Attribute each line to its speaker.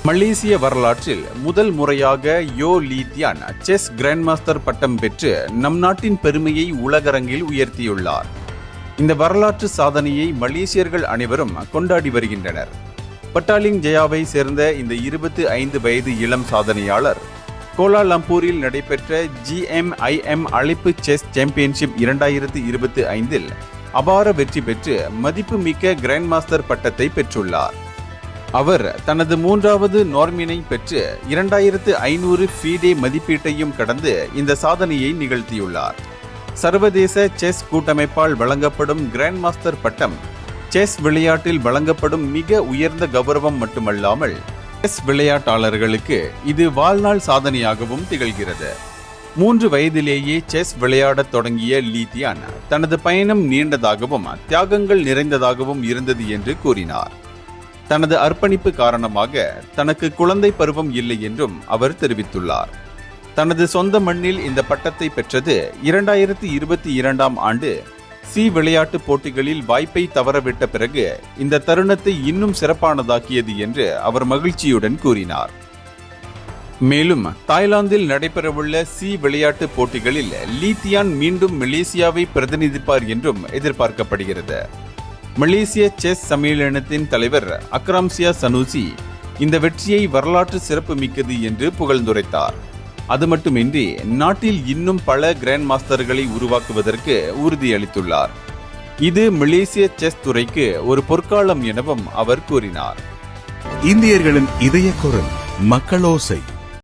Speaker 1: மலேசிய வரலாற்றில் முதல் முறையாக யோ லீ தியான் செஸ் கிராண்ட் மாஸ்டர் பட்டம் பெற்று நம் நாட்டின் பெருமையை உலகரங்கில் உயர்த்தியுள்ளார். இந்த வரலாற்று சாதனையை மலேசியர்கள் அனைவரும் கொண்டாடி வருகின்றனர். பட்டாலிங் ஜெயாவை சேர்ந்த இந்த 25 வயது இளம் சாதனையாளர் கோலாலம்பூரில் நடைபெற்ற GMIM அழைப்பு செஸ் சாம்பியன்ஷிப் 2025 அபார வெற்றி பெற்று மதிப்புமிக்க கிராண்ட் மாஸ்டர் பட்டத்தை பெற்றுள்ளார். அவர் தனது 3வது நார்மினை பெற்று 2500 ஃபீடே மதிப்பீட்டையும் கடந்து இந்த சாதனையை நிகழ்த்தியுள்ளார். சர்வதேச செஸ் கூட்டமைப்பால் வழங்கப்படும் கிராண்ட் மாஸ்டர் பட்டம் செஸ் விளையாட்டில் வழங்கப்படும் மிக உயர்ந்த கௌரவம் மட்டுமல்லாமல் செஸ் விளையாட்டாளர்களுக்கு இது வாழ்நாள் சாதனையாகவும் திகழ்கிறது. 3 வயதிலேயே செஸ் விளையாடத் தொடங்கிய லீ தியான் தனது பயணம் நீண்டதாகவும் தியாகங்கள் நிறைந்ததாகவும் இருந்தது என்று கூறினார். தனது அர்ப்பணிப்பு காரணமாக தனக்கு குழந்தை பருவம் இல்லை என்றும் அவர் தெரிவித்துள்ளார். தனது சொந்த மண்ணில் இந்த பட்டத்தை பெற்றது 2022ஆம் ஆண்டு சி விளையாட்டு போட்டிகளில் வாய்ப்பை தவறவிட்ட பிறகு இந்த தருணத்தை இன்னும் சிறப்பானதாக்கியது என்று அவர் மகிழ்ச்சியுடன் கூறினார். மேலும் தாய்லாந்தில் நடைபெறவுள்ள சி விளையாட்டு போட்டிகளில் லீ தியான் மீண்டும் மலேசியாவை பிரதிநிதிப்பார் என்றும் எதிர்பார்க்கப்படுகிறது. மலேசிய செஸ் சம்மேளனத்தின் தலைவர் அக்ராம்சியா சனூசி இந்த வெற்றியை வரலாற்று சிறப்பு மிக்கது என்று புகழ்ந்துரைத்தார். அது மட்டுமின்றி நாட்டில் இன்னும் பல கிராண்ட் மாஸ்டர்களை உருவாக்குவதற்கு உறுதியளித்துள்ளார். இது மலேசிய செஸ் துறைக்கு ஒரு பொற்காலம் எனவும் அவர் கூறினார்.
Speaker 2: இந்தியர்களின் இதய குரல் மக்களோசை.